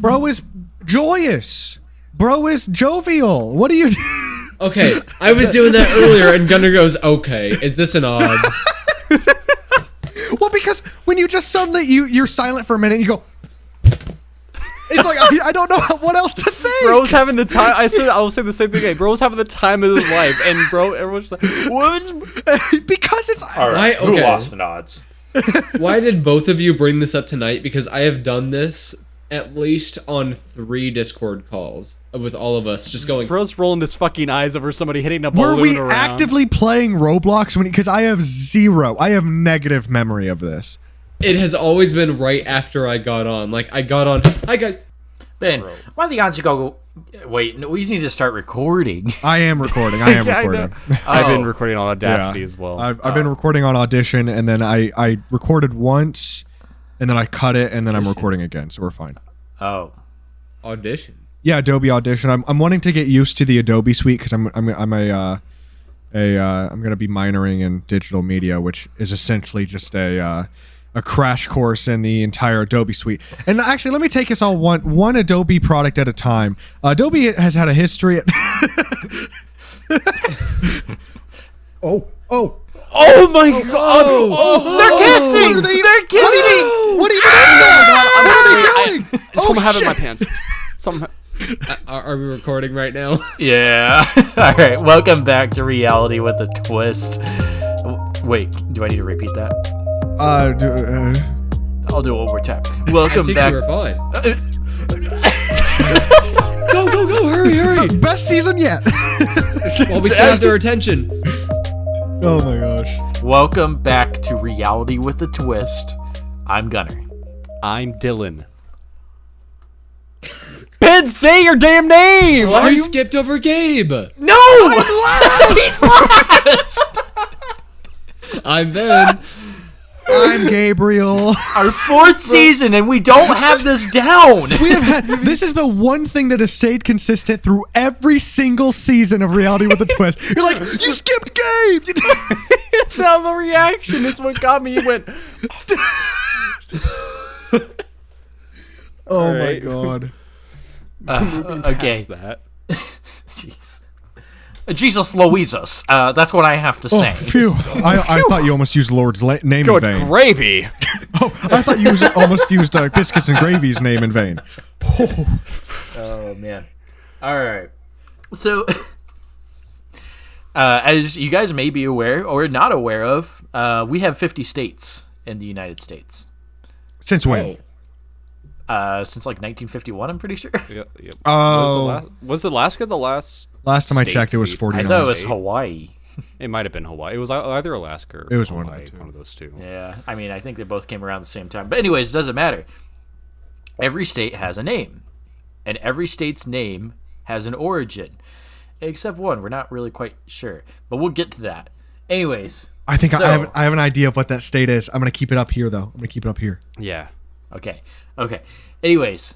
Bro is joyous. Bro is jovial. What do you do? Okay, I was doing that earlier, and Gunnar goes, okay, is this an odds? Well, because when you just suddenly, you're silent for a minute, and you go... It's like, I don't know what else to think. Bro's having the time. I will say the same thing. Hey, bro's having the time of his life, and everyone's like, "What?" Because it's all right. Why, Who okay. lost in odds? Why did both of you bring this up tonight? Because I have done this at least on 3 Discord calls with all of us, just going. Bro's rolling his fucking eyes over somebody hitting a balloon Were we around. actively playing Roblox when? Because I have negative memory of this. It has always been right after I got on. Like, I got on. Hi, guys. Ben, why the odds you go? Wait, no, we need to start recording. I am recording. I am Yeah, I recording. I've been recording on Audacity Yeah. as well. I've been recording on Audition, and then I recorded once, and then I cut it, and then I'm recording again, so we're fine. Oh, Audition. Yeah, Adobe Audition. I'm wanting to get used to the Adobe suite because I'm gonna be minoring in digital media, which is essentially just a crash course in the entire Adobe suite. And actually, let me take us all one Adobe product at a time. Adobe has had a history at... Oh my God! they're kissing! They're kissing! What are you doing? What are they doing? Something happened in my pants. Something. Are we recording right now? Yeah. All right. Welcome back to Reality with a Twist. Wait, do I need to repeat that? I'll do it one more time. Welcome I think back. you were fine. Go, hurry. Best season yet. While we still have their attention. Oh my gosh. Welcome back to Reality with a Twist. I'm Gunnar. I'm Dylan. Ben, say your damn name! You skipped over Gabe. No! He's last! I'm Ben. I'm Gabriel. Our 4th season, and we don't have this down. This is the one thing that has stayed consistent through every single season of Reality with a Twist. You're like, you skipped Gabe! Now the reaction is what got me. He went, Oh my right. God. Okay. past that. Jeez. Jesus Louisus. That's what I have to say. Phew. I thought you almost used Lord's name in Good vain. gravy. Oh, I thought you almost used Biscuits and Gravy's name in vain. Oh, man. All right. So, as you guys may be aware or not aware of, we have 50 states in the United States. Since when? Since like 1951, I'm pretty sure. Yep. Oh. Was Alaska the last? Last time I state checked, it was to be- 49. I thought it was Hawaii. It might have been Hawaii. It was either Alaska or It was one of Hawaii, the two. one of those two. Yeah, I mean, I think they both came around the same time. But anyways, it doesn't matter. Every state has a name, and every state's name has an origin, except one. We're not really quite sure, but we'll get to that. Anyways, I think so- I have an idea of what that state is. I'm going to keep it up here, though. I'm going to keep it up here. Yeah. Okay. Anyways,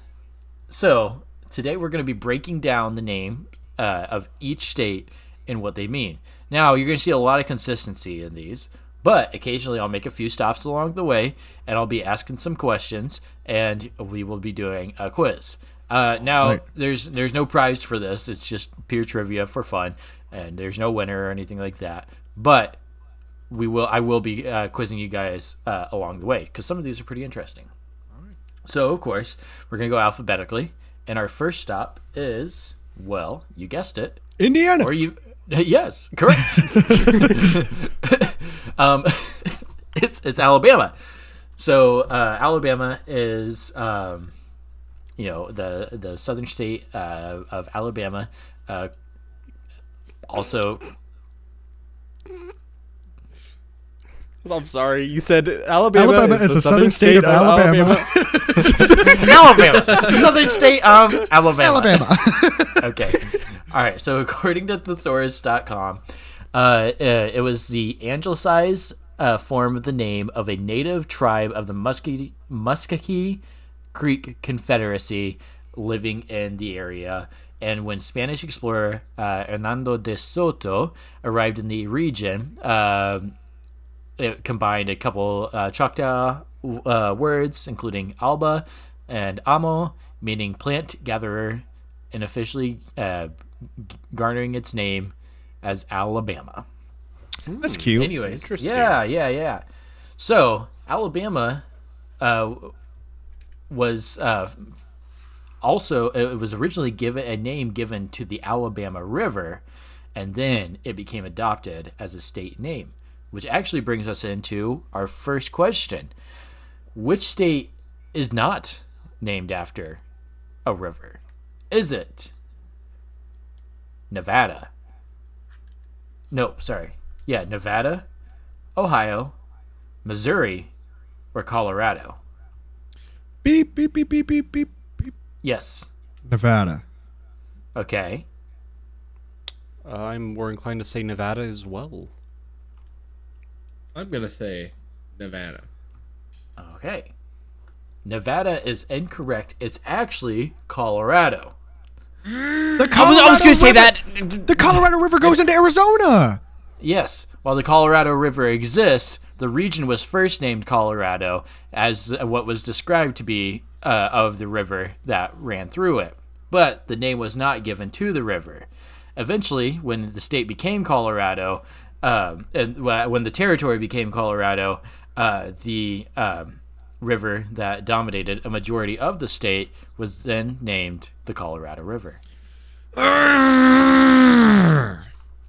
so today we're going to be breaking down the name of each state and what they mean. Now, you're going to see a lot of consistency in these, but occasionally I'll make a few stops along the way, and I'll be asking some questions, and we will be doing a quiz. Now, Right. there's no prize for this. It's just pure trivia for fun, and there's no winner or anything like that. But I will be quizzing you guys along the way, because some of these are pretty interesting. So, of course, we're going to go alphabetically, and our first stop is, well, you guessed it. Indiana. Or you... Yes, correct. It's Alabama. So, Alabama is, the southern state of Alabama. Also... I'm sorry. You said Alabama, Alabama is the southern state of Alabama. Alabama. The southern state of Alabama. Alabama. Okay. All right. So according to thesaurus.com, it was the anglicized form of the name of a native tribe of the Muskogee Creek Confederacy living in the area. And when Spanish explorer Hernando de Soto arrived in the region, it combined a couple Choctaw words, including alba and amo, meaning plant gatherer, and officially garnering its name as Alabama. That's cute. Anyways, Interesting. yeah. So Alabama was also, it was originally given a name given to the Alabama River, and then it became adopted as a state name, which actually brings us into our first question. Which state is not named after a river? Is it Nevada? No, sorry. Yeah, Nevada, Ohio, Missouri, or Colorado? Beep, beep, beep, beep, beep, beep, beep. Yes. Nevada. Okay. I'm more inclined to say Nevada as well. I'm gonna say Nevada. Okay. Nevada is incorrect. It's actually Colorado. The I was going to say that. The Colorado River goes into Arizona. Yes, while the Colorado River exists, the region was first named Colorado as what was described to be of the river that ran through it. But the name was not given to the river. Eventually, when the state became Colorado, and when the territory became Colorado, the river that dominated a majority of the state was then named the Colorado River.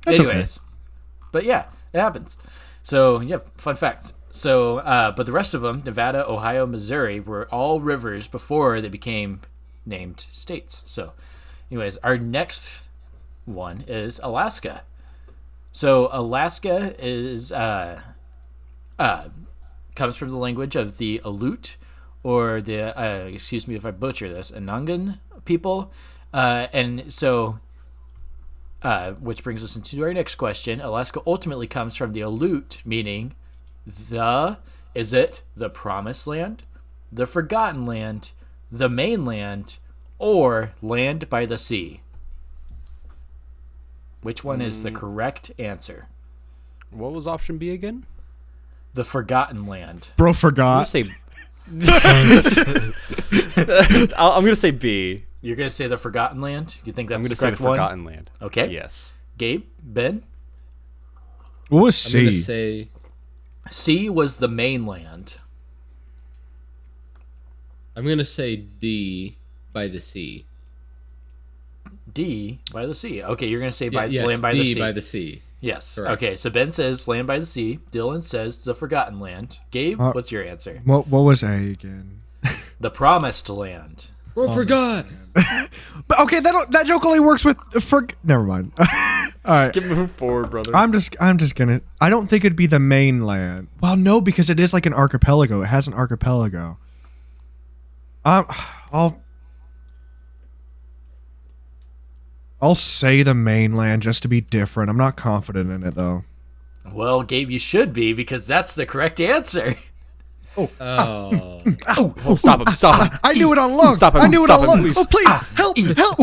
That's Anyways, but yeah, it happens. So yeah, fun fact. So, but the rest of them, Nevada, Ohio, Missouri, were all rivers before they became named states. So, anyways, our next one is Alaska. So Alaska is comes from the language of the Aleut, or the excuse me if I butcher this, Anungan people, and so. Which brings us into our next question. Alaska ultimately comes from the Aleut, meaning is it the promised land, the forgotten land, the mainland, or land by the sea? Which one is the correct answer? What was option B again? The forgotten land. Bro I'm forgot. going to say B. You're going to say the forgotten land? You think that's I'm going the to say the correct one? Forgotten Land. Okay. Yes. Gabe? Ben? What was I'm gonna C? say C was the mainland. D by the sea. D by the sea. Okay, you're going to say Yes, land by D the sea. by the sea. Yes. Correct. Okay, so Ben says land by the sea. Dylan says the forgotten land. Gabe, what's your answer? What was A again? The promised land. Bro, forgot. But okay, that joke only works with Never mind. All right. Move forward, brother. I'm just gonna. I don't think it'd be the mainland. Well, no, because it is like an archipelago. It has an archipelago. I'll say the mainland just to be different. I'm not confident in it though. Well, Gabe, you should be because that's the correct answer. Oh. Oh, stop him. Stop him. I knew it all along. Stop him, I knew it stop all him, along. please. Oh, please help!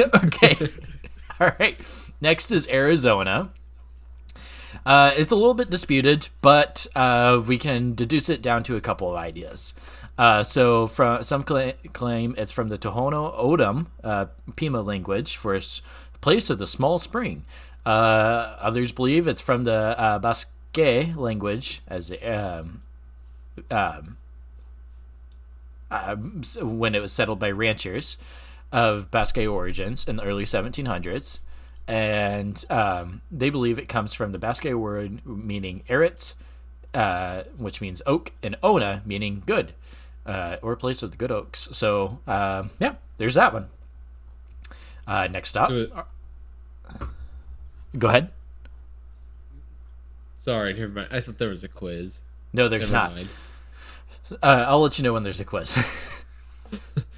Help! Okay. All right. Next is Arizona. It's a little bit disputed, but we can deduce it down to a couple of ideas. So from some claim it's from the Tohono O'odham Pima language for its place of the small spring. Others believe it's from the Basque language as when it was settled by ranchers of Basque origins in the early 1700s. And they believe it comes from the Basque word meaning eretz, which means oak, and ona, meaning good, or place of the good oaks. So, yeah, there's that one. Next up. Go ahead. Sorry, never mind. I thought there was a quiz. No, there's Never not. mind. I'll let you know when there's a quiz.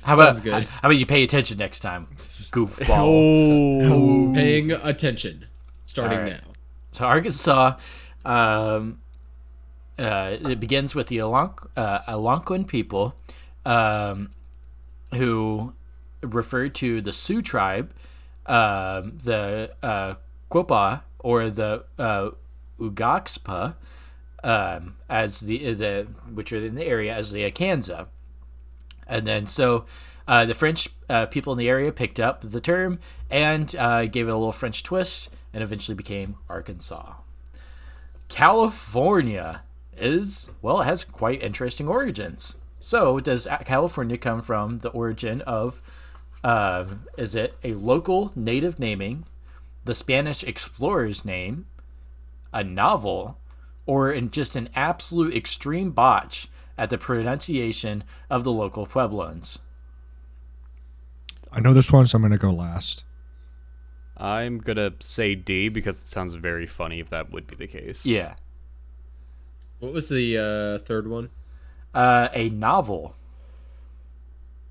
Sounds good. How about you pay attention next time, goofball? Oh. Paying attention. Starting All right. now. So Arkansas, it begins with the Algonquin people, who refer to the Sioux tribe, the Quapaw or the Ugaxpa, as the which are in the area as the Akansa. And then so the French people in the area picked up the term and gave it a little French twist and eventually became Arkansas. California it has quite interesting origins. So does California come from the origin of, is it a local native naming, the Spanish explorer's name, a novel, or in just an absolute extreme botch at the pronunciation of the local Pueblans? I know this one, so I'm going to go last. I'm gonna say D because it sounds very funny if that would be the case. Yeah. What was the third one? A novel,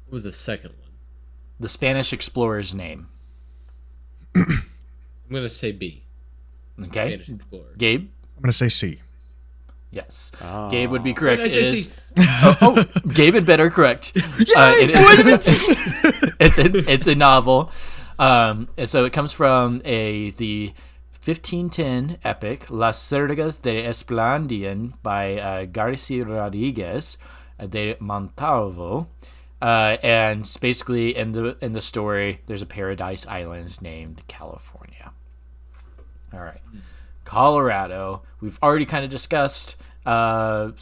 What was the second one? the Spanish explorer's name. I'm gonna say B. Okay. Spanish Explorer. Gabe? I'm going to say C. Yes. Oh. Gabe would be correct. Why did I It say is- C? Gabe and Ben are correct. It's a novel. And so it comes from the 1510 epic Las Sergas de Esplandian by Garcia Rodriguez de Montalvo. And basically in the story, there's a paradise island named California. All right. Colorado, we've already kind of discussed. Literally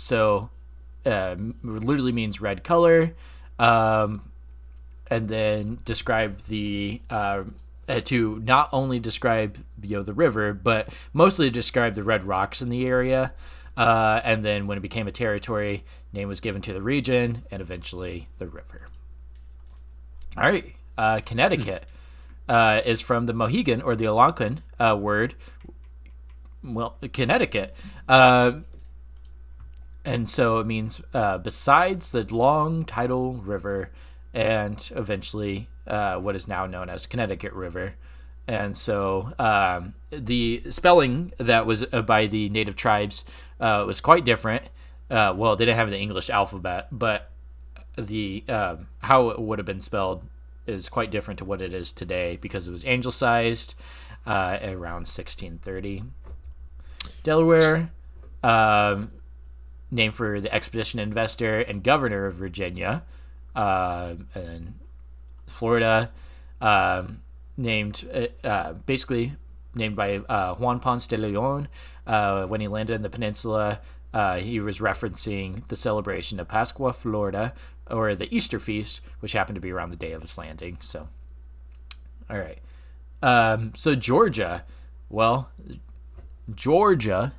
means red color. And then describe the to not only describe the river, but mostly describe the red rocks in the area. And then when it became a territory, name was given to the region and eventually the river. All right, Connecticut is from the Mohegan or the Algonquin word. Well, Connecticut. And so it means besides the long tidal river, and eventually what is now known as Connecticut River. And so the spelling that was by the native tribes was quite different. They didn't have the English alphabet, but the how it would have been spelled is quite different to what it is today because it was anglicized around 1630. Delaware, named for the expedition investor and governor of Virginia. And Florida, basically named by Juan Ponce de Leon. When he landed in the peninsula, he was referencing the celebration of Pascua, Florida, or the Easter feast, which happened to be around the day of his landing. So, all right. So Georgia, Georgia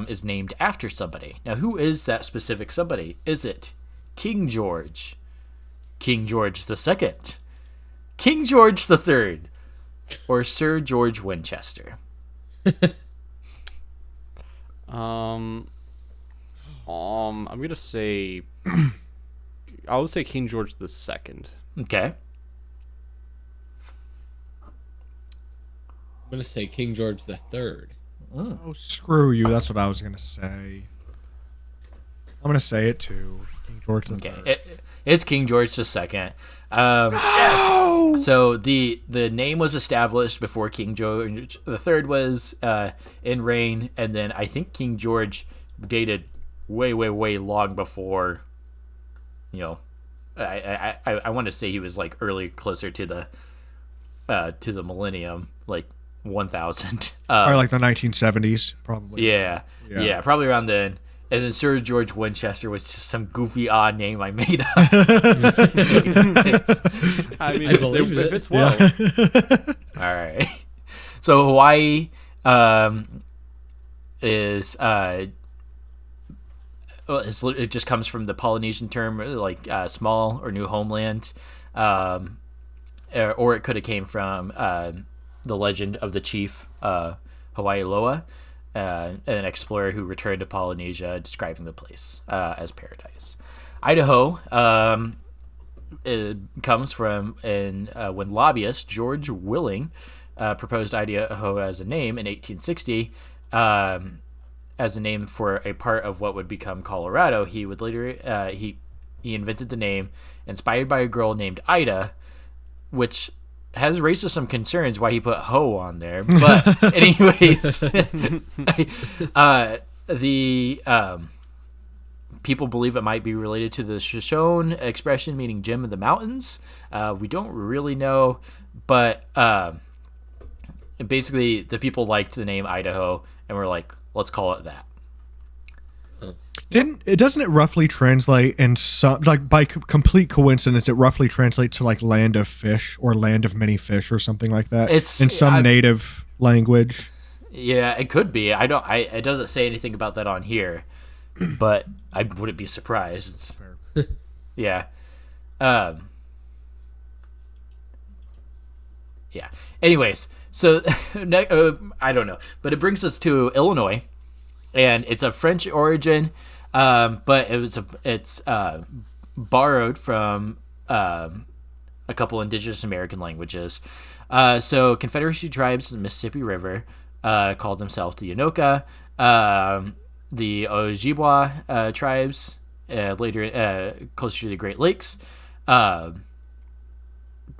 is named after somebody. Now, who is that specific somebody? Is it King George, King George II, King George III, or Sir George Winchester? I'm gonna say I would say King George II. Okay. I'm gonna say King George III. Oh, screw you. That's what I was going to say. I'm going to say it too. King George III. Okay. It's King George II. So the name was established before King George III was in reign, and then I think King George dated way long before. I want to say he was like early, closer to the millennium, like 1000. Or like the 1970s, probably. Yeah, probably around then. And then Sir George Winchester was just some goofy, odd name I made up. I mean, believe it it. fits well. All right. So Hawaii is it just comes from the Polynesian term like small or new homeland, or it could have came from the legend of the chief Hawaii Loa. An explorer who returned to Polynesia, describing the place as paradise. Idaho it comes from when lobbyist George Willing proposed Idaho as a name in 1860 as a name for a part of what would become Colorado. He would later he invented the name inspired by a girl named Ida, which has raised some concerns why he put ho on there. But anyways, the People believe it might be related to the Shoshone expression meaning Jim in the mountains. We don't really know, but basically the people liked the name Idaho and were like, let's call it that. Doesn't it roughly translate in some, like, by complete coincidence, it roughly translates to like land of fish or land of many fish or something like that? It's in some native language. Yeah, it could be. It doesn't say anything about that on here, but I wouldn't be surprised. Yeah. Yeah. Anyways, so I don't know, but it brings us to Illinois, and it's a French origin, but it's borrowed from a couple indigenous American languages. So Confederacy tribes in the Mississippi River called themselves the Anoka. The Ojibwa tribes later closer to the Great Lakes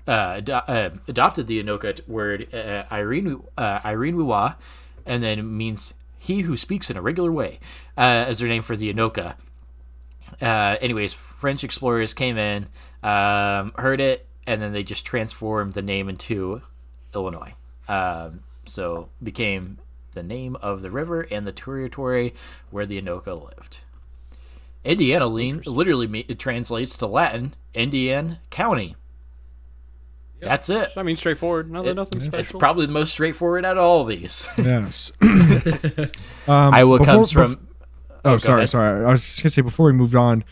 adopted the Anoka word Irene, and then it means he who speaks in a regular way, as their name for the Anoka. Anyways, French explorers came in, heard it, and then they just transformed the name into Illinois. So became the name of the river and the territory where the Anoka lived. Indiana literally it translates to Latin Indian County. Yep. That's it. I mean, straightforward. Nothing special. It's probably the most straightforward out of all of these. Yes. Iowa comes from... sorry. I was just going to say, before we moved on,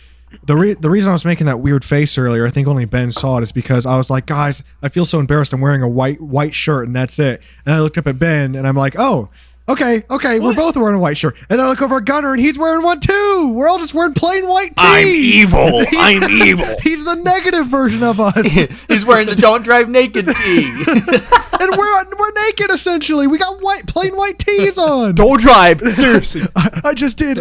the reason I was making that weird face earlier, I think only Ben saw it, is because I was like, guys, I feel so embarrassed. I'm wearing a white shirt, and that's it. And I looked up at Ben, and I'm like, oh, okay, we're both wearing a white shirt. And then I look over at Gunnar, and he's wearing one too. We're all just wearing plain white tees. I'm evil. He's the negative version of us. He's wearing the "Don't Drive Naked" tee. And we're naked, essentially. We got plain white tees on. Don't drive. Seriously. I just did.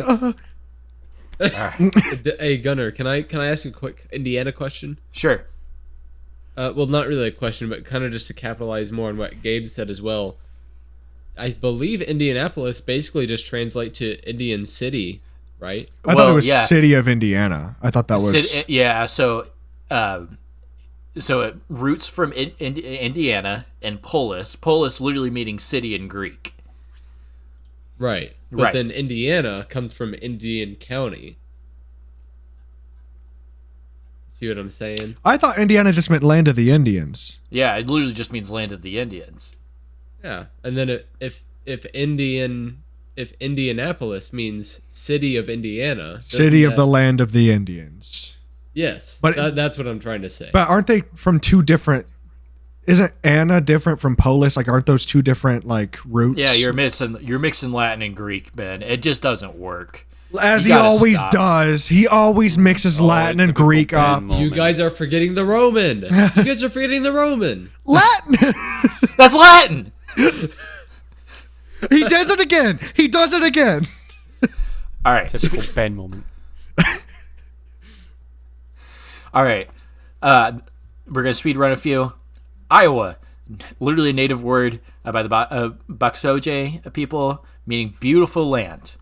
Hey Gunnar, can I ask you a quick Indiana question? Sure. Well, not really a question, but kind of just to capitalize more on what Gabe said as well. I believe Indianapolis basically just translate to Indian City, right? I thought it was City of Indiana. I thought that was... So it roots from Indiana and Polis literally meaning city in Greek. Right. But then Indiana comes from Indian County. See what I'm saying? I thought Indiana just meant land of the Indians. Yeah, it literally just means land of the Indians. Yeah. And then if Indianapolis means city of Indiana, city of the land of the Indians. Yes. But that's what I'm trying to say. But aren't they from two different... Isn't Anna different from Polis? Like, aren't those two different, like, roots? Yeah, you're mixing Latin and Greek, Ben. It just doesn't work. As he always does. He always mixes Latin and Greek up. You guys are forgetting the Roman. You guys are forgetting the Roman. Latin! That's Latin! He does it again. All right. Typical Ben moment. All right. We're going to speed run a few. Iowa, literally a native word by the Baksoje people, meaning beautiful land.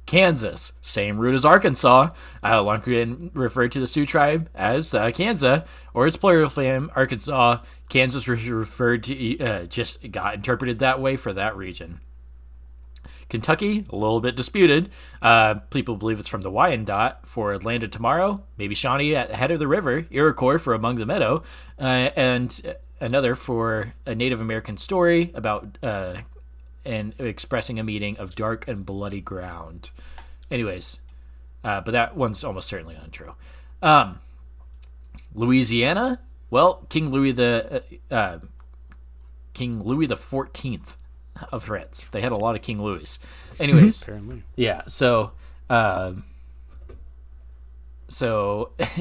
Kansas, same root as Arkansas, long been referred to the Sioux tribe as Kansas, or its plural form, Arkansas. Kansas referred to, just got interpreted that way for that region. Kentucky, a little bit disputed. People believe it's from the Wyandot for land of tomorrow, maybe Shawnee at the head of the river, Iroquois for among the meadow, and another for a Native American story about and expressing a meaning of dark and bloody ground. Anyways, but that one's almost certainly untrue. Louisiana, well, King Louis the 14th of France. They had a lot of King Louis. Anyways, apparently. Yeah. So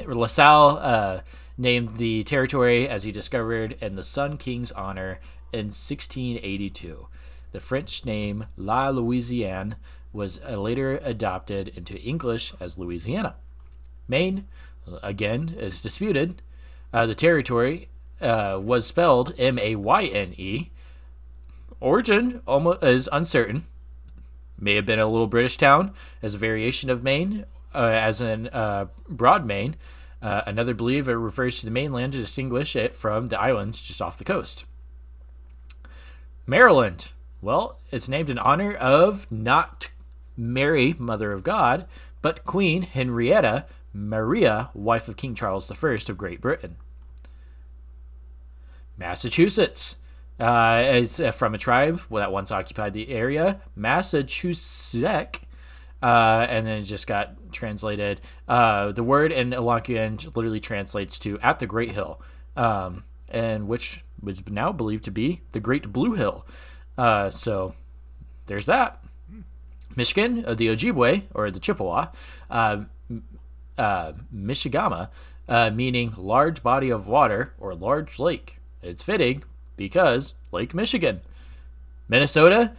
LaSalle named the territory as he discovered in the Sun King's honor in 1682. The French name La Louisiane was later adopted into English as Louisiana. Maine, again, is disputed. The territory was spelled Mayne. Origin almost is uncertain. May have been a little British town as a variation of Maine, as in broad main. Another believe it refers to the mainland to distinguish it from the islands just off the coast. Maryland. Well, it's named in honor of not Mary, Mother of God, but Queen Henrietta Maria, wife of King Charles I of Great Britain. Massachusetts. Is from a tribe that once occupied the area, Massachusetts, and then it just got translated. The word in Algonquian literally translates to "at the Great Hill," and which was now believed to be the Great Blue Hill. So there's that. Michigan, the Ojibwe or the Chippewa, Michigama, meaning large body of water or large lake. It's fitting because Lake Michigan. Minnesota,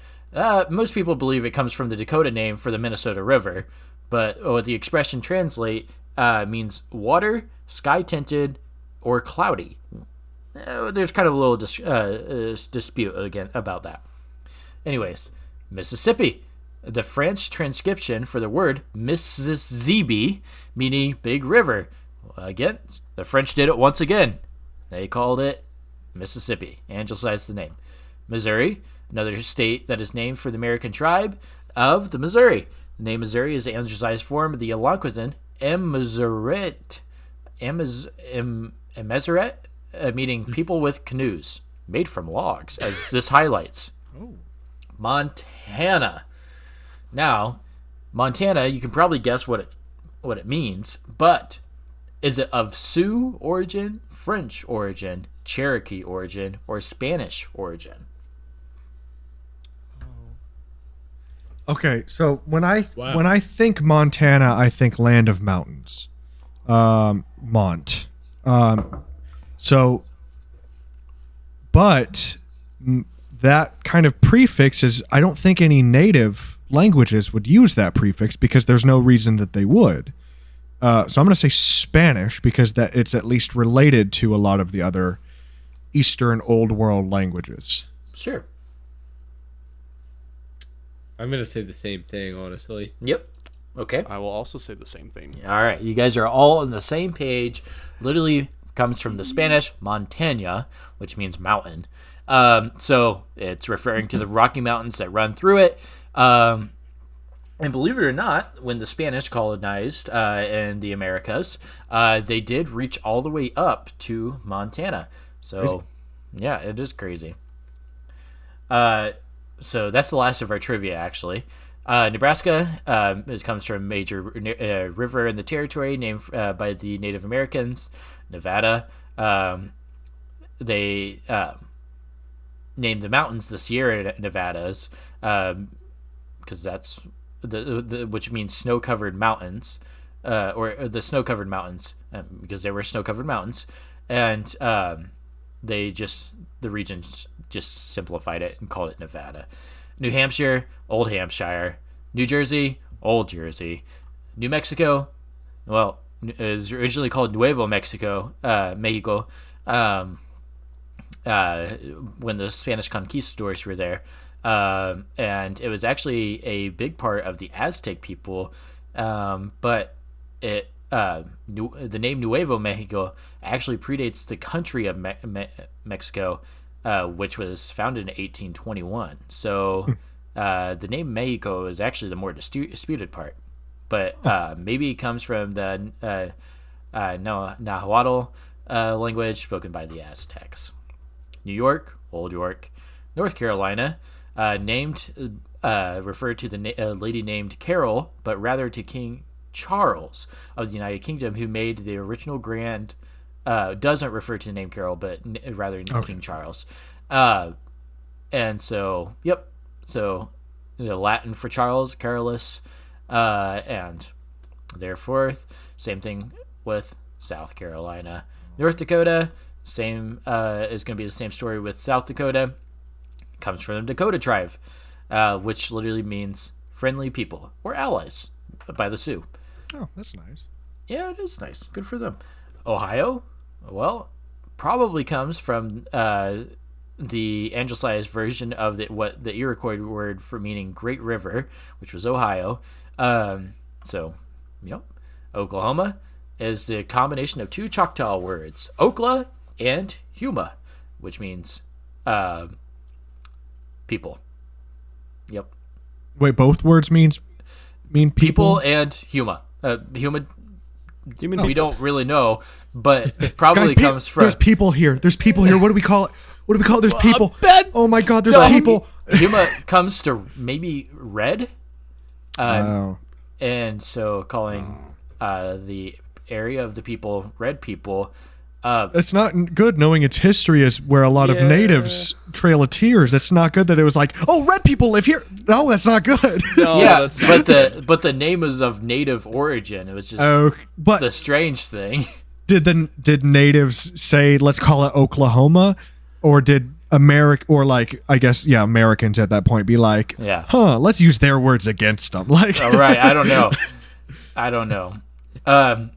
most people believe it comes from the Dakota name for the Minnesota River, but what the expression translate means water, sky tinted, or cloudy. There's kind of a little dispute again about that. Anyways, Mississippi. The French transcription for the word Mississippi, meaning big river. Again, the French did it once again. They called it Mississippi, anglicized the name. Missouri, another state that is named for the American tribe of the Missouri. The name Missouri is the anglicized form of the Algonquin Emezeret, meaning people with canoes made from logs, as this highlights. Montana. Now, Montana, you can probably guess what it means, but is it of Sioux origin, French origin, Cherokee origin, or Spanish origin? Okay, so when I think Montana, I think land of mountains. Mont. But that kind of prefix is, I don't think any native languages would use that prefix because there's no reason that they would. So I'm going to say Spanish because that it's at least related to a lot of the other Eastern Old World languages. Sure. I'm going to say the same thing, honestly. Yep. Okay. I will also say the same thing. All right. You guys are all on the same page. Literally comes from the Spanish montaña, which means mountain. So it's referring to the Rocky Mountains that run through it. And believe it or not, when the Spanish colonized in the Americas, they did reach all the way up to Montana. So, yeah, it is crazy. So that's the last of our trivia, actually. Nebraska, it comes from a major river in the territory named by the Native Americans. Nevada, they named the mountains the Sierra Nevadas because that's which means snow-covered mountains, or the snow-covered mountains, because they were snow-covered mountains, and the region just simplified it and called it Nevada. New Hampshire, Old Hampshire. New Jersey, Old Jersey. New Mexico, well, it was originally called Nuevo Mexico, Mexico, when the Spanish conquistadors were there. And it was actually a big part of the Aztec people, but the name Nuevo Mexico actually predates the country of Mexico, which was founded in 1821. So the name Mexico is actually the more disputed part, but maybe it comes from the Nahuatl language spoken by the Aztecs. New York, Old York. North Carolina, referred to the lady named Carol, but rather to King Charles of the United Kingdom, who made the original grand. Doesn't refer to the name Carol, but rather King Charles. And so, yep. So, Latin for Charles, Carolus, and therefore, same thing with South Carolina. North Dakota, same is going to be the same story with South Dakota. Comes from the Dakota tribe, which literally means friendly people or allies by the Sioux. Oh, that's nice. Yeah, it is nice. Good for them. Ohio, well, probably comes from the anglicized version of what the Iroquois word for meaning Great River, which was Ohio. So Yep. Oklahoma is the combination of two Choctaw words, Okla and Huma, which means people. Yep. Wait, both words mean people? People and Huma. Huma, we don't really know, but it probably Guys, comes from... There's people here. There's people here. What do we call it? What do we call it? There's people. Oh my God, there's So, people. Huma comes to maybe red. Oh. And so calling the area of the people red people. It's not good knowing its history is where a lot of natives trail of tears. It's not good that it was like, oh, red people live here. No, that's not good. No, yeah, that's not. but the name was of native origin. It was just But the strange thing. did natives say let's call it Oklahoma, or did Americans at that point be like, let's use their words against them? Like, oh, right, I don't know.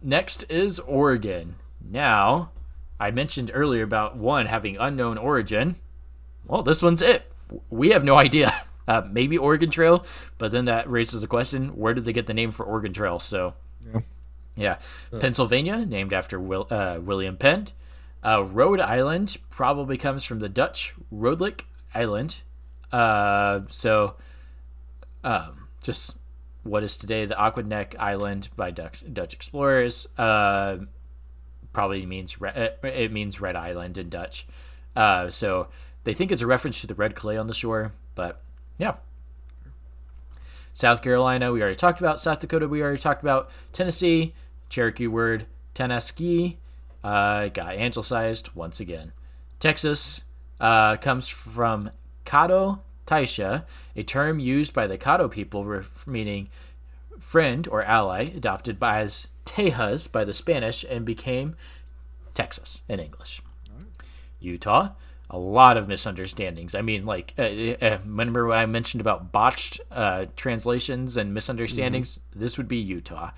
Next is Oregon. Now, I mentioned earlier about one having unknown origin. Well, this one's it. We have no idea. Maybe Oregon Trail, but then that raises the question: where did they get the name for Oregon Trail? So, yeah. Pennsylvania, named after William Penn. Rhode Island probably comes from the Dutch Rodelijk Island. Just what is today the Aquaneck Island by Dutch explorers. Probably means it means Red Island in Dutch. So they think it's a reference to the red clay on the shore, but yeah. South Carolina, we already talked about. South Dakota, we already talked about. Tennessee, Cherokee word Tennessee, got anglicized once again. Texas comes from Caddo Taisha, a term used by the Caddo people meaning friend or ally, adopted as Tejas by the Spanish and became Texas in English. Utah, a lot of misunderstandings. I mean, like, remember when I mentioned about botched translations and misunderstandings? Mm-hmm. This would be Utah.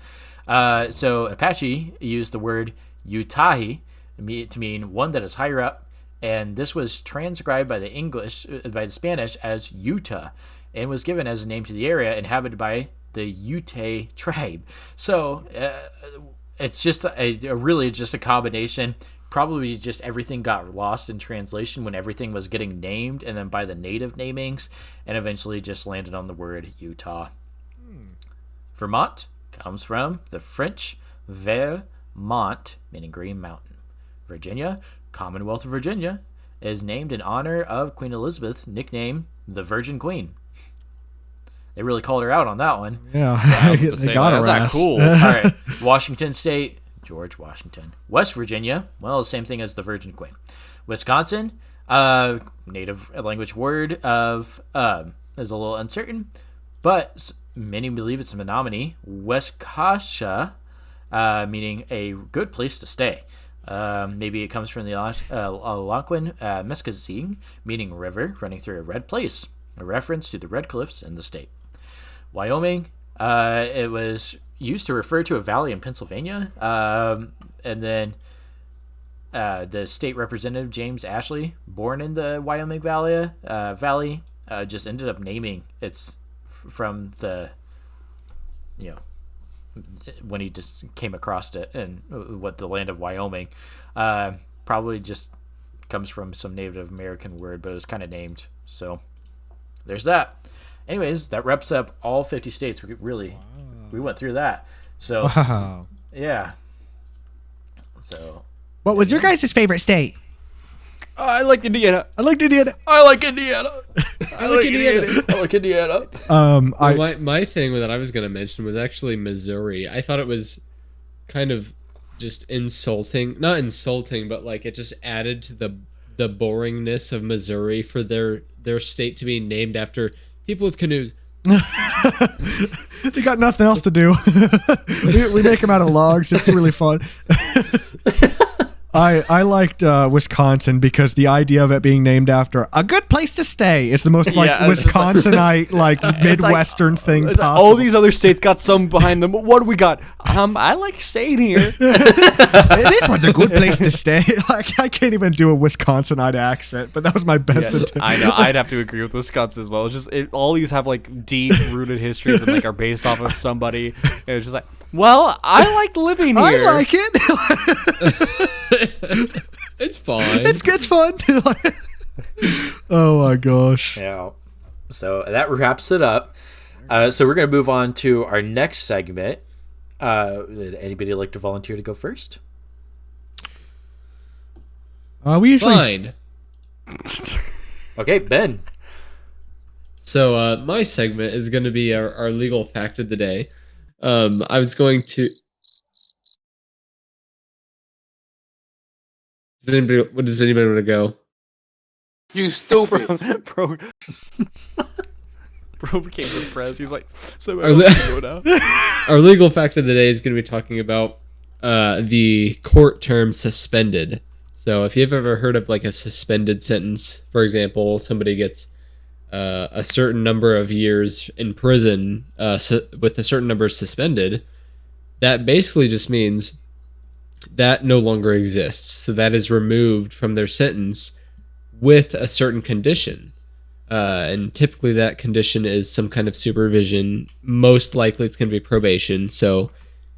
So Apache used the word Utahi to mean one that is higher up, and this was transcribed by the Spanish as Utah, and was given as a name to the area inhabited by the Ute tribe. So it's just really just a combination. Probably just everything got lost in translation when everything was getting named, and then by the native namings, and eventually just landed on the word Utah. Vermont comes from the French Vermont, meaning green mountain. Virginia, Commonwealth of Virginia, is named in honor of Queen Elizabeth, nicknamed the Virgin Queen. They really called her out on that one. Yeah, they got her That's ass. not cool. All right. Washington State, George Washington. West Virginia, well, same thing as the Virgin Queen. Wisconsin, native language word of is a little uncertain, but many believe it's a Menominee. Wescasha, meaning a good place to stay. Maybe it comes from the Algonquin Mescazine, meaning river running through a red place, a reference to the red cliffs in the state. Wyoming, it was used to refer to a valley in Pennsylvania, and then the state representative James Ashley, born in the Wyoming Valley, just ended up naming it's from the, when he just came across it and what the land of Wyoming, probably just comes from some Native American word, but it was kind of named. So there's that. Anyways, that wraps up all 50 states. We went through that. So Wow. yeah. So What was your guys' favorite state? I like Indiana. I liked Indiana. I like Indiana. I like Indiana. I like Indiana. Well, my thing that I was going to mention was actually Missouri. I thought it was kind of just insulting. Not insulting, but like it just added to the boringness of Missouri for their state to be named after people with canoes. They got nothing else to do. we make them out of logs. It's really fun. I liked Wisconsin because the idea of it being named after a good place to stay is the most like Yeah, it's just like- Wisconsinite like Midwestern thing It's like, possible. all these other states got some behind them. What do we got? I like staying here. This one's a good place to stay. Like I can't even do a Wisconsinite accent, but that was my best attempt. I know. I'd have to agree with Wisconsin as well. It's just all these have like deep rooted histories and like are based off of somebody. And it's just like, well, I like living here. I like it. It's fine. It's fun. Oh my gosh. Yeah. So that wraps it up. So we're gonna move on to our next segment. Would anybody like to volunteer to go first? We usually Fine. Okay, Ben. So my segment is going to be our legal fact of the day. I was going to. What does anybody want to go? You stupid. bro. Bro became depressed. He's like, so Our, I le- have to go now. our legal fact of the day is going to be talking about the court term suspended. So if you've ever heard of like a suspended sentence, for example, somebody gets a certain number of years in prison with a certain number suspended, that basically just means that no longer exists. So that is removed from their sentence with a certain condition. And typically that condition is some kind of supervision. Most likely it's going to be probation. So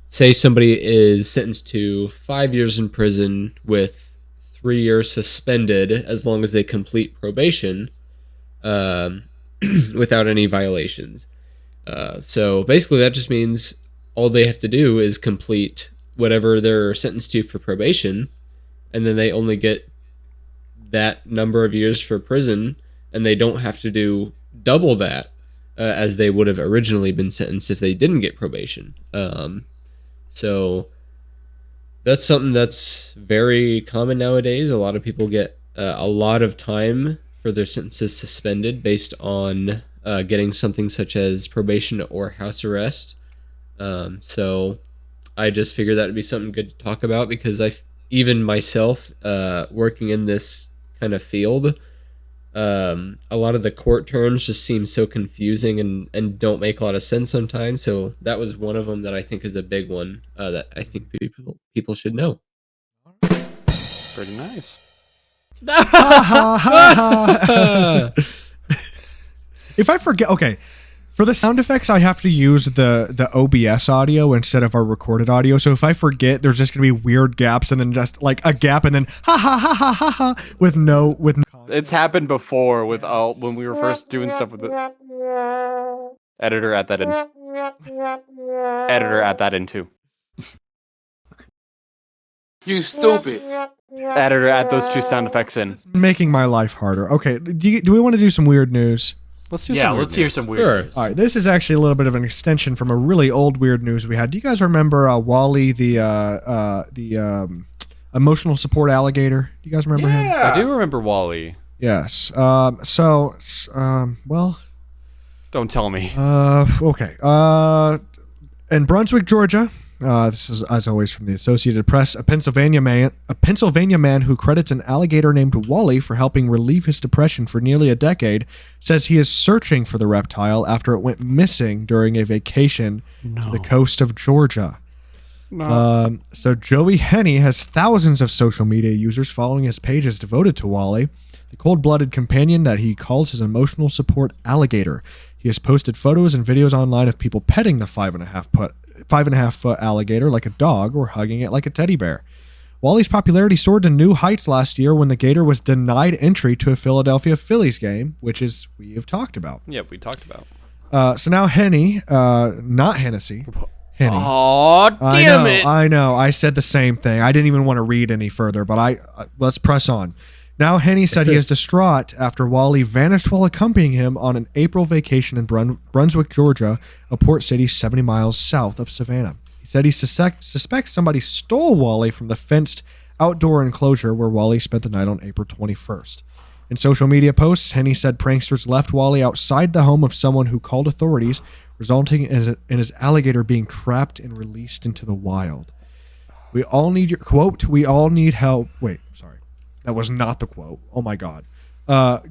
say somebody is sentenced to 5 years in prison with 3 years suspended as long as they complete probation without any violations. So basically that just means all they have to do is complete whatever they're sentenced to for probation, and then they only get that number of years for prison, and they don't have to do double that as they would have originally been sentenced if they didn't get probation. So that's something that's very common nowadays. A lot of people get a lot of time for their sentences suspended based on getting something such as probation or house arrest. So I just figured that would be something good to talk about because even myself, working in this kind of field, a lot of the court terms just seem so confusing and don't make a lot of sense sometimes. So that was one of them that I think is a big one that I think people should know. Pretty nice. If I forget, okay, for the sound effects, I have to use the OBS audio instead of our recorded audio. So if I forget, there's just gonna be weird gaps and then just like a gap and then ha ha ha ha ha ha with no. It's happened before with when we were first doing stuff with it. Editor, add that in. Editor, add that in too. You stupid. Editor, add those two sound effects in. Making my life harder. Okay, do we want to do some weird news? Let's do Yeah, some weird let's hear news. some Sure. weird. All right, this is actually a little bit of an extension from a really old weird news we had. Do you guys remember Wally, the emotional support alligator? Do you guys remember him? I do remember Wally. Yes. Well. Don't tell me. Okay. In Brunswick, Georgia. This is, as always, from the Associated Press. A Pennsylvania man who credits an alligator named Wally for helping relieve his depression for nearly a decade says he is searching for the reptile after it went missing during a vacation to the coast of Georgia. So Joey Henney has thousands of social media users following his pages devoted to Wally, the cold-blooded companion that he calls his emotional support alligator. He has posted photos and videos online of people petting the 5.5-foot alligator like a dog or hugging it like a teddy bear. Wally's popularity soared to new heights last year when the gator was denied entry to a Philadelphia Phillies game, which is we have talked about. Yeah, we talked about. So now Henney, not Hennessy, Henney. Oh, damn it. I know. I said the same thing. I didn't even want to read any further, but let's press on. Now Henney said he is distraught after Wally vanished while accompanying him on an April vacation in Brunswick, Georgia, a port city 70 miles south of Savannah. He said he suspects somebody stole Wally from the fenced outdoor enclosure where Wally spent the night on April 21st. In social media posts, Henney said pranksters left Wally outside the home of someone who called authorities, resulting in his alligator being trapped and released into the wild. We all need your quote. We all need help. Wait, sorry. That was not the quote. Oh my God.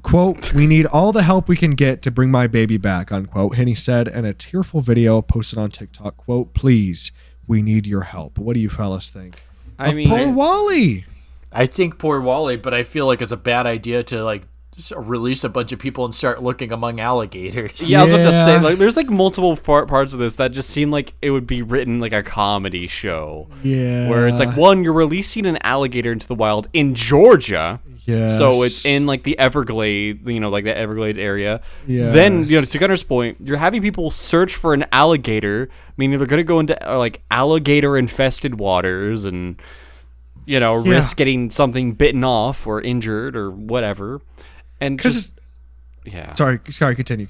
Quote, we need all the help we can get to bring my baby back, unquote. And he said in a tearful video posted on TikTok, quote, please, we need your help. What do you fellas think? I mean, poor Wally. I think poor Wally, but I feel like it's a bad idea to like just release a bunch of people and start looking among alligators. yeah, I was about to say, Yeah. like, there's like multiple parts of this that just seem like it would be written like a comedy show. Yeah. Where it's like, one, you're releasing an alligator into the wild in Georgia. Yes. So it's in like the Everglades, like the Everglades area. Yes. Then, to Gunnar's point, you're having people search for an alligator, meaning they're going to go into like alligator infested waters and, risk getting something bitten off or injured or whatever. And just, yeah. Sorry, continue.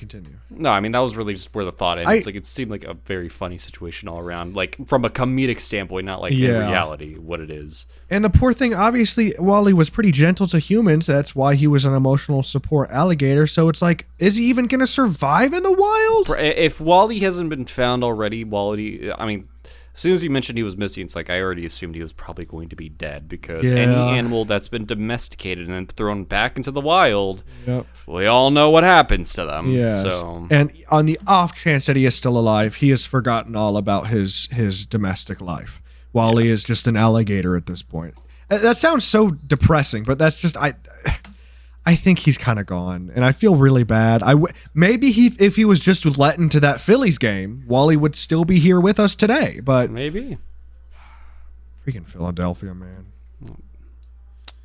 No, I mean, that was really just where the thought ends. It seemed like a very funny situation all around, like from a comedic standpoint, not like in reality what it is. And the poor thing, obviously, Wally was pretty gentle to humans. That's why he was an emotional support alligator. So it's like, is he even going to survive in the wild? If Wally hasn't been found already, as soon as you mentioned he was missing, it's like I already assumed he was probably going to be dead because any animal that's been domesticated and then thrown back into the wild, we all know what happens to them. Yes. So. And on the off chance that he is still alive, he has forgotten all about his domestic life. Wally is just an alligator at this point. That sounds so depressing, but that's just I think he's kind of gone, and I feel really bad. Maybe if he was just let into that Phillies game, Wally would still be here with us today. But maybe. Freaking Philadelphia, man.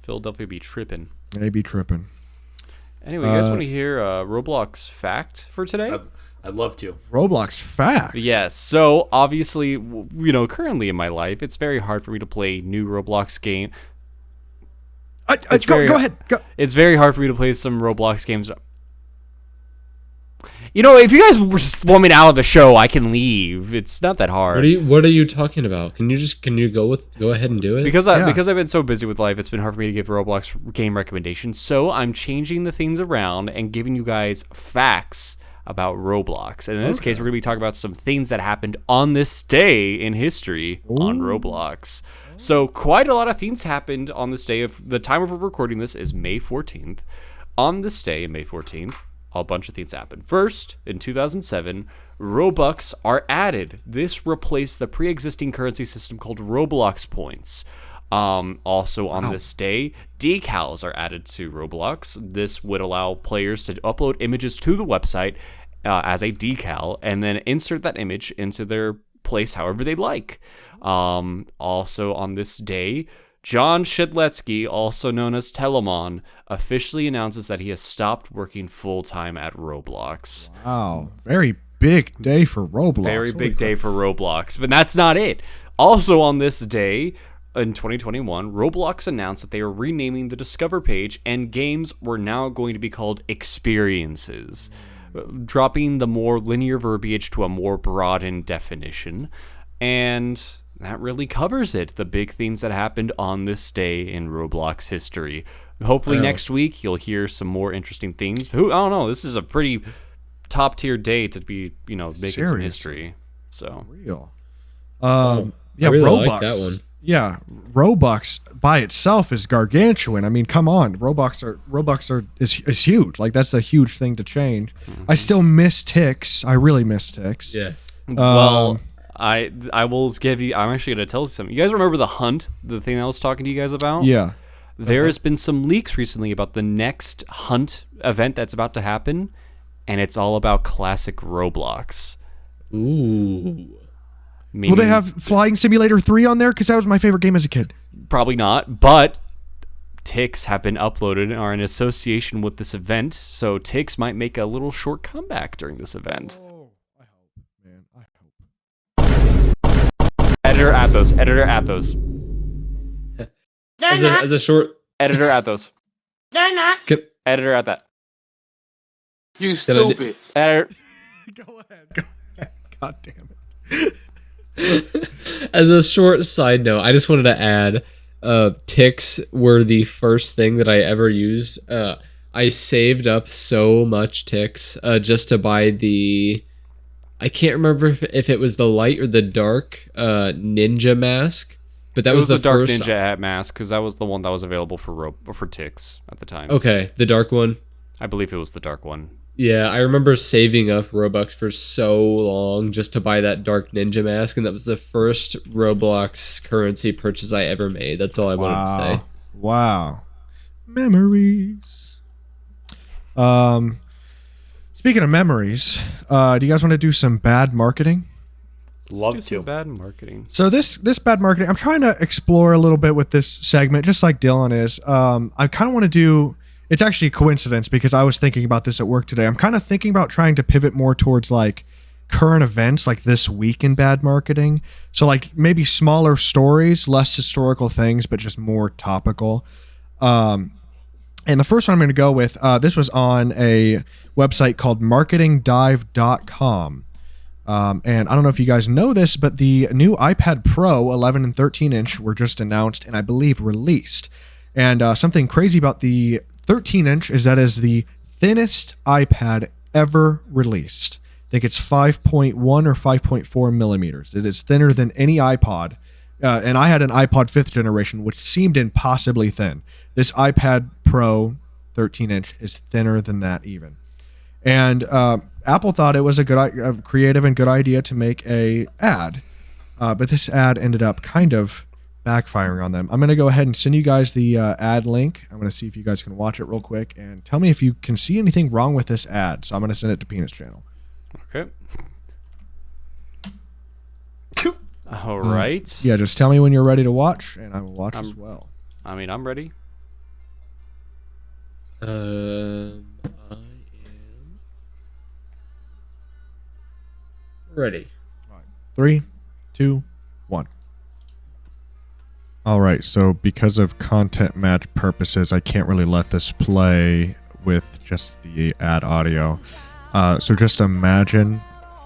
Philadelphia be tripping. They be tripping. Anyway, you guys want to hear a Roblox fact for today? I'd love to. Roblox fact. Yes. So obviously, currently in my life, it's very hard for me to play new Roblox game. Go ahead. Go. It's very hard for me to play some Roblox games. If you guys were just want me out of the show, I can leave. It's not that hard. What are you talking about? Can you go ahead and do it? Because I've been so busy with life, it's been hard for me to give Roblox game recommendations. So I'm changing the things around and giving you guys facts about Roblox. And in this case, we're going to be talking about some things that happened on this day in history on Roblox. So quite a lot of things happened on this day. Of the time of recording this is May 14th. On this day, May 14th, a bunch of things happened. First, in 2007, Robux are added. This replaced the pre-existing currency system called Roblox points. Also on this day, decals are added to Roblox. This would allow players to upload images to the website as a decal and then insert that image into their place however they like. Also on this day, John Shedletsky, also known as Telemon, officially announces that he has stopped working full-time at Roblox. Wow. Very big day for Roblox. Very big day for Roblox. But that's not it. Also on this day, in 2021, Roblox announced that they are renaming the Discover page and games were now going to be called experiences, dropping the more linear verbiage to a more broadened definition. And that really covers it. The big things that happened on this day in Roblox history. Hopefully next week you'll hear some more interesting things. I don't know. This is a pretty top tier day to be, making some history. So real. I Yeah, really Robux. like that one. Yeah, Robux by itself is gargantuan. I mean, come on, Robux is huge. Like that's a huge thing to change. I still miss ticks. I really miss ticks. Yes. Well, I will give you. I'm actually going to tell you something. You guys remember the hunt, the thing I was talking to you guys about? Yeah. There has been some leaks recently about the next hunt event that's about to happen, and it's all about classic Roblox. Ooh. Will they have Flying Simulator 3 on there? Because that was my favorite game as a kid. Probably not, but ticks have been uploaded and are in association with this event, so ticks might make a little short comeback during this event. Oh, I hope, man. I hope. Editor, add those. Editor, add those. As a short. Editor, add those. They're not. Editor, add that. You stupid. Editor. Go ahead. God damn it. As a short side note, I just wanted to add, ticks were the first thing that I ever used. I saved up so much ticks just to buy the, I can't remember if it was the light or the dark ninja mask. but that It was was the Dark first. Ninja hat mask because that was the one that was available for ticks at the time. Okay, the dark one. I believe it was the dark one. Yeah, I remember saving up Robux for so long just to buy that Dark Ninja mask, and that was the first Roblox currency purchase I ever made. That's all I wanted to say. Wow. Memories. Speaking of memories, do you guys want to do some bad marketing? Love Let's do to. some bad marketing. So this bad marketing, I'm trying to explore a little bit with this segment, just like Dylan is. I kind of want to do. It's actually a coincidence because I was thinking about this at work today. I'm kind of thinking about trying to pivot more towards like current events, like this week in bad marketing. So like maybe smaller stories, less historical things, but just more topical. And the first one I'm going to go with, this was on a website called marketingdive.com. And I don't know if you guys know this, but the new iPad Pro 11 and 13 inch were just announced and I believe released. And something crazy about the 13 inch is that is the thinnest iPad ever released. I think it's 5.1 or 5.4 millimeters. It is thinner than any iPod. And I had an iPod 5th generation, which seemed impossibly thin. This iPad Pro 13 inch is thinner than that even. And Apple thought it was a creative and good idea to make a ad. But this ad ended up kind of backfiring on them. I'm going to go ahead and send you guys the ad link. I'm going to see if you guys can watch it real quick and tell me if you can see anything wrong with this ad. So I'm going to send it to Peanut's channel. Okay. All right. Yeah, just tell me when you're ready to watch, and I will watch as well. I mean, I'm ready. I am ready. 3, 2, 1. All right, so because of content match purposes, I can't really let this play with just the ad audio. So just imagine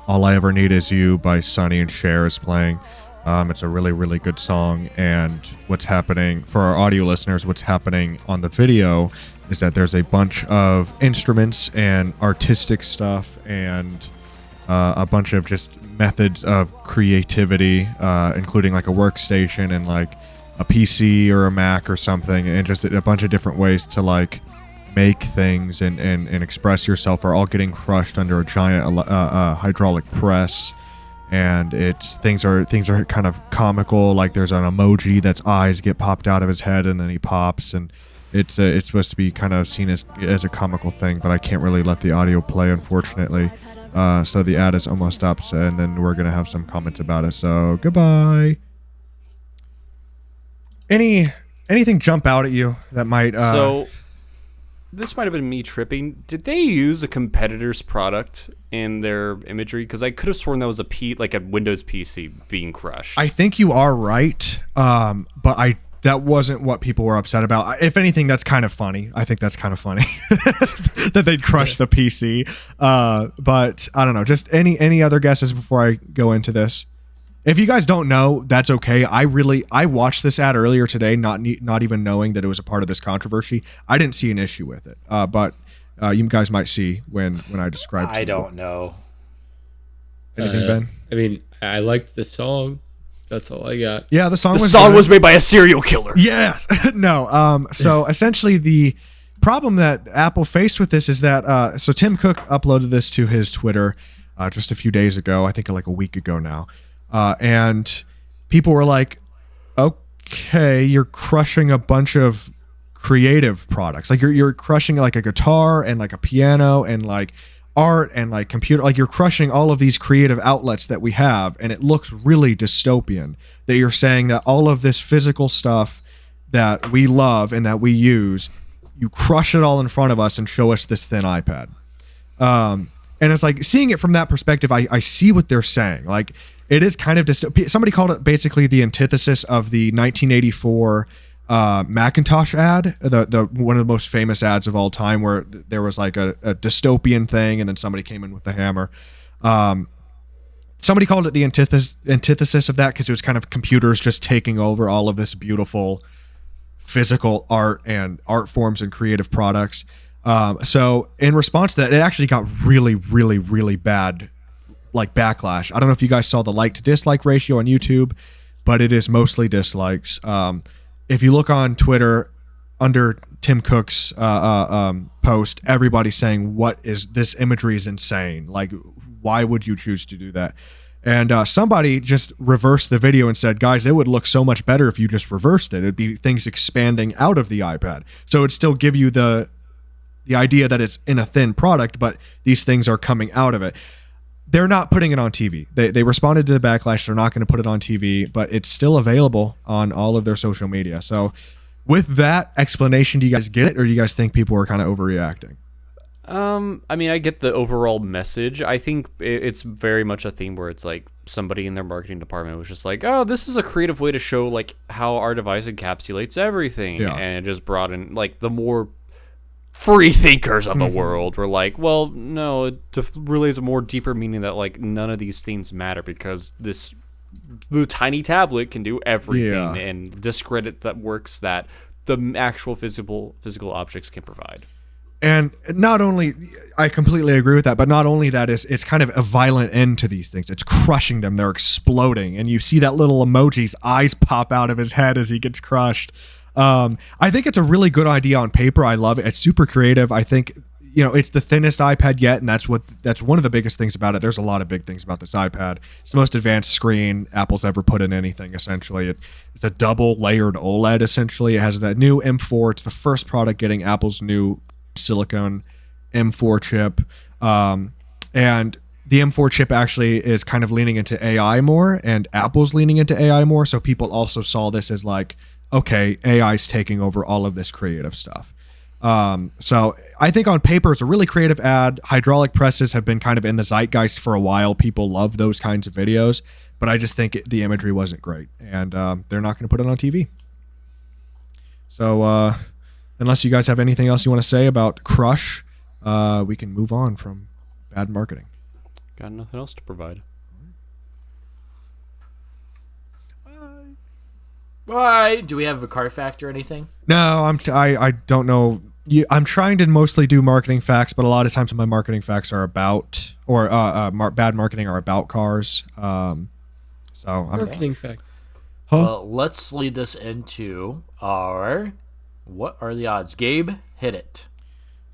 All I Ever Need Is You by Sonny and Cher is playing. It's a really, really good song. And what's happening, for our audio listeners, what's happening on the video is that there's a bunch of instruments and artistic stuff and a bunch of just methods of creativity, including like a workstation and like a PC or a Mac or something, and just a bunch of different ways to like make things and express yourself are all getting crushed under a giant hydraulic press. And things are kind of comical. Like there's an emoji that's eyes get popped out of his head and then he pops, and it's supposed to be kind of seen as a comical thing, but I can't really let the audio play, unfortunately. So the ad is almost up, and then we're gonna have some comments about it. So goodbye. Anything jump out at you that might? So this might have been me tripping. Did they use a competitor's product in their imagery? Because I could have sworn that was like a Windows PC being crushed. I think you are right, but that wasn't what people were upset about. If anything, that's kind of funny. I think that's kind of funny that they'd crush the PC. But I don't know. Just any other guesses before I go into this? If you guys don't know, that's okay. I watched this ad earlier today, not even knowing that it was a part of this controversy. I didn't see an issue with it, but you guys might see when I describe. I don't know. Anything, Ben? I mean, I liked the song. That's all I got. Yeah, the song was made by a serial killer. Yes. No. So essentially, the problem that Apple faced with this is that so Tim Cook uploaded this to his Twitter just a few days ago. I think like a week ago now. And people were like, okay, you're crushing a bunch of creative products. Like you're crushing like a guitar and like a piano and like art and like computer. Like you're crushing all of these creative outlets that we have. And it looks really dystopian that you're saying that all of this physical stuff that we love and that we use, you crush it all in front of us and show us this thin iPad. And it's like seeing it from that perspective, I see what they're saying. Like, it is kind of somebody called it basically the antithesis of the 1984 Macintosh ad, the one of the most famous ads of all time, where there was like a dystopian thing, and then somebody came in with the hammer. Somebody called it the antithesis of that because it was kind of computers just taking over all of this beautiful physical art and art forms and creative products. So in response to that, it actually got really, really, really bad like backlash. I don't know if you guys saw the like to dislike ratio on YouTube. but it is mostly dislikes. If you look on Twitter under Tim Cook's post, everybody's saying, "What is this imagery? Is insane. Like, why would you choose to do that?" And somebody just reversed the video and said, "Guys, it would look so much better if you just reversed it. It'd be things expanding out of the iPad, so it'd still give you the idea that it's in a thin product, but these things are coming out of it." They're not putting it on TV. They responded to the backlash. They're not going to put it on TV, but it's still available on all of their social media. So with that explanation, do you guys get it, or do you guys think people are kind of overreacting? I mean, I get the overall message. I think it's very much a theme where it's like somebody in their marketing department was just like, "Oh, this is a creative way to show like how our device encapsulates everything," and it just brought in like the more free thinkers of the world were like, "Well, no, it relays a more deeper meaning that like none of these things matter because the tiny tablet can do everything and discredit that works that the actual physical objects can provide." And not only, I completely agree with that, but not only that, it's kind of a violent end to these things. It's crushing them. They're exploding. And you see that little emoji's eyes pop out of his head as he gets crushed. I think it's a really good idea on paper. I love it. It's super creative. I think, it's the thinnest iPad yet, and that's one of the biggest things about it. There's a lot of big things about this iPad. It's the most advanced screen Apple's ever put in anything, essentially. It's a double layered OLED, essentially. It has that new M4. It's the first product getting Apple's new silicon M4 chip, and the M4 chip actually is kind of leaning into AI more, and Apple's leaning into AI more, so people also saw this as like, okay, AI's taking over all of this creative stuff. So I think on paper it's a really creative ad. Hydraulic presses have been kind of in the zeitgeist for a while. People love those kinds of videos, but I just think the imagery wasn't great, and they're not going to put it on TV. So unless you guys have anything else you want to say about Crush, we can move on from bad marketing. Got nothing else to provide. Bye. Do we have a car fact or anything? No, I don't know. I'm trying to mostly do marketing facts, but a lot of times my marketing facts are about, or bad marketing are about cars. So I'm Marketing fact. Well, let's lead this into our what are the odds? Gabe, hit it.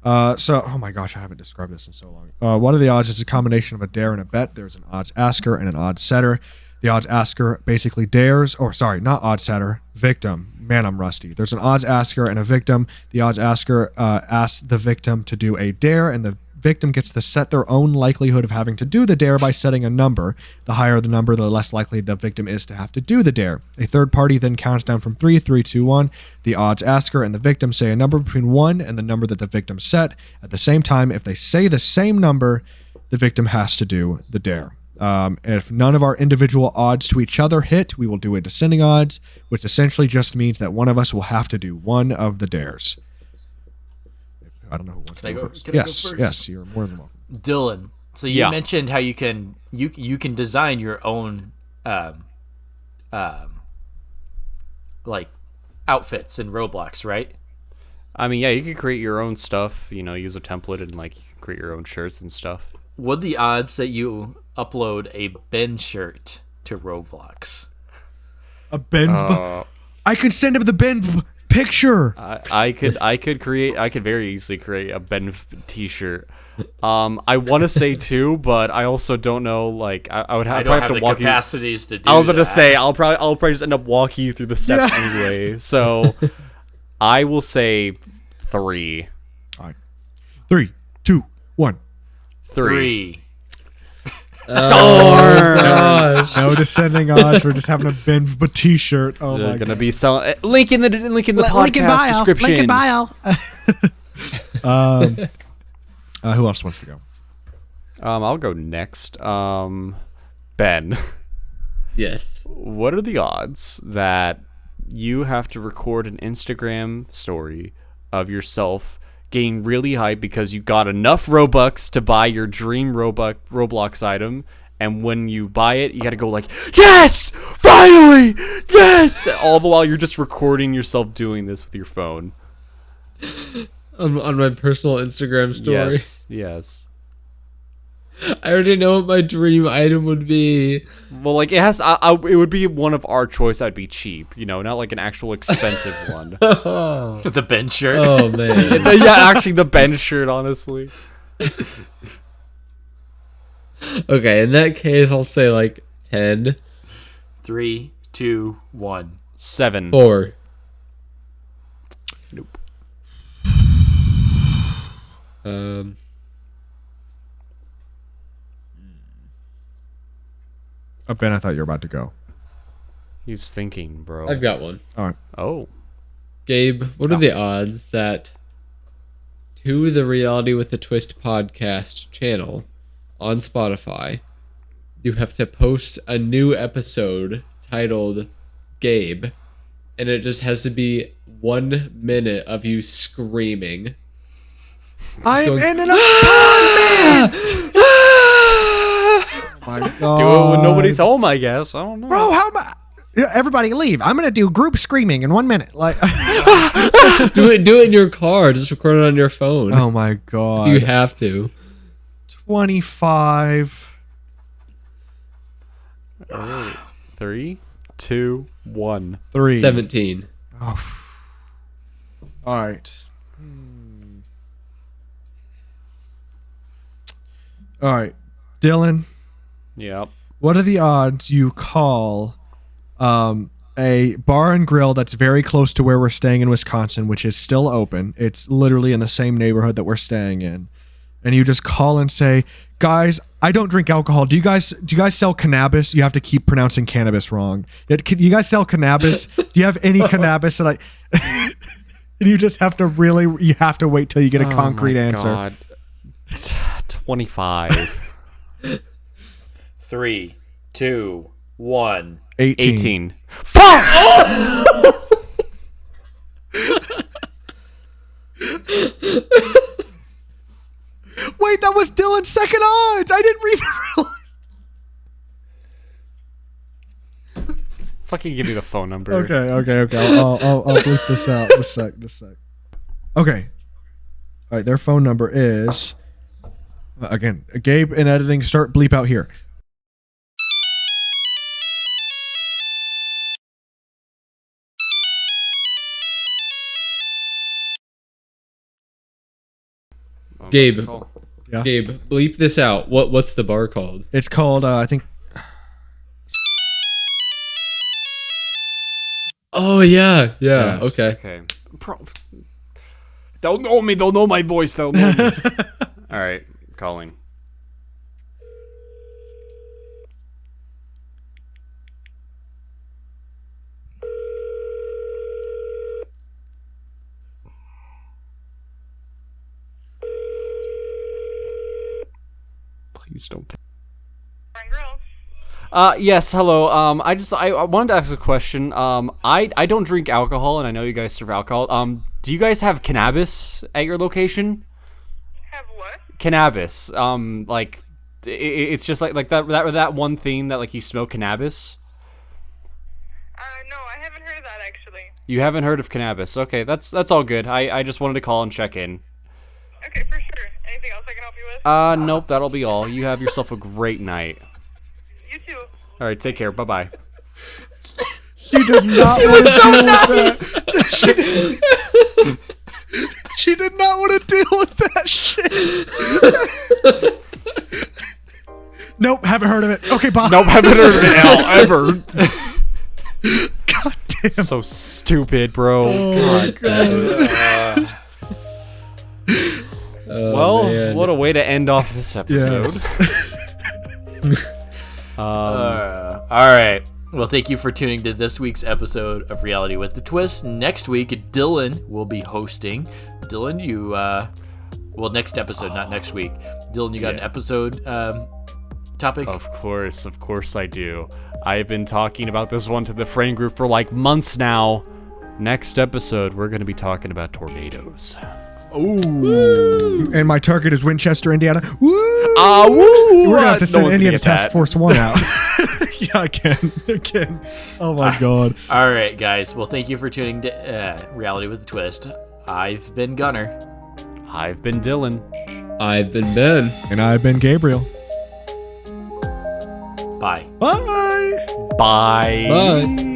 Oh my gosh, I haven't described this in so long. What are the odds? It's a combination of a dare and a bet. There's an odds asker and an odds setter. The odds asker basically dares, or sorry, not odds setter, victim. Man, I'm rusty. There's an odds asker and a victim. The odds asker asks the victim to do a dare, and the victim gets to set their own likelihood of having to do the dare by setting a number. The higher the number, the less likely the victim is to have to do the dare. A third party then counts down from 3, 3, 2, 1. The odds asker and the victim say a number between 1 and the number that the victim set. At the same time, if they say the same number, the victim has to do the dare. If none of our individual odds to each other hit, we will do a descending odds, which essentially just means that one of us will have to do one of the dares. I don't know who wants to go first. Can I go first? Yes, you're more than welcome. Dylan. So you mentioned how you can design your own like outfits in Roblox, right? I mean, yeah, you can create your own stuff. Use a template and like you can create your own shirts and stuff. What are the odds that you upload a Ben shirt to Roblox? A Ben? I could send him the Ben picture. I could very easily create a Ben t-shirt. I want to say 2, but I also don't know. Like I would have, I don't to have walk the capacities to do. I was about that. to say I'll probably just end up walking you through the steps anyway. So I will say 3. All right. 3, 2, 1. 3. Gosh. No descending odds. We're just having a Ben t-shirt. Oh They're my gonna god. be selling. Link in the podcast description. Link in bio. Who else wants to go? I'll go next. Ben, Yes. what are the odds that you have to record an Instagram story of yourself getting really hyped because you got enough Robux to buy your dream Roblox item, and when you buy it, you got to go like, yes, finally, yes, all the while you're just recording yourself doing this with your phone. On my personal Instagram story. Yes. I already know what my dream item would be. Well, like it has. It would be one of our choice. That'd be cheap. You know, not like an actual expensive one. The Ben shirt. Oh man. Yeah, actually, the Ben shirt. Honestly. Okay, in that case, I'll say like 10. 3, 2, 1. 7. 4. Nope. Ben, I thought you were about to go. He's thinking, bro. I've got one. All right. Oh. Gabe, what are the odds that to the Reality with a Twist podcast channel on Spotify, you have to post a new episode titled Gabe, and it just has to be 1 minute of you screaming. I'm going- in an apartment. My God. Do it when nobody's home, I guess. I don't know. Bro, how am I? Yeah, everybody leave. I'm gonna do group screaming in 1 minute. Like, do it in your car. Just record it on your phone. oh my God. If you have to. 25. All right. 3, 2, 1. 3. 17. All right. All right, Dylan. Yep. What are the odds you call a bar and grill that's very close to where we're staying in Wisconsin, which is still open? It's literally in the same neighborhood that we're staying in. And you just call and say, guys, I don't drink alcohol. Do you guys sell cannabis? You have to keep pronouncing cannabis wrong. You guys sell cannabis? Do you have any cannabis? And and you just have to you have to wait till you get a concrete answer. God. 25. 3, 2, 1. 18. Fuck! Wait, that was Dylan's second odds. I didn't even realize. Fucking give me the phone number. Okay. I'll bleep this out. Just sec. Okay. All right, their phone number is again, Gabe in editing. Start bleep out here. Gabe. Yeah. Gabe, bleep this out. What's the bar called? It's called I think. Oh yeah. Yes. Okay. Okay. They'll know me. They'll know my voice. They'll know me. All right. Calling. Please don't. Yes, hello. I wanted to ask a question. I don't drink alcohol, and I know you guys serve alcohol. Do you guys have cannabis at your location? Have what? Cannabis. Like, it's just like that one thing that like you smoke cannabis. No, I haven't heard of that actually. You haven't heard of cannabis? Okay, that's all good. I just wanted to call and check in. Okay, for sure. Anything else I can help you with? Nope, that'll be all. You have yourself a great night. You too. All right, take care. Bye bye. She did not want to deal with that. She did not want to deal with that shit. Nope, haven't heard of it. Okay, bye. Nope, haven't heard of it ever. God damn. So stupid, bro. Oh, God. Well, man. what a way to end off this episode. Yes. All right. Well, thank you for tuning to this week's episode of Reality with the Twist. Next week, Dylan will be hosting. Dylan, you, well, next episode, not next week. Dylan, you got an episode topic? Of course I do. I've been talking about this one to the friend group for like months now. Next episode, we're going to be talking about tornadoes. Ooh. And my target is Winchester, Indiana. Woo! Woo! We're going to have to send No one's gonna Indiana get Task that. Force 1 out. Yeah, again. Oh, my God. All right, guys. Well, thank you for tuning to Reality with the Twist. I've been Gunnar. I've been Dylan. I've been Ben. And I've been Gabriel. Bye. Bye. Bye. Bye.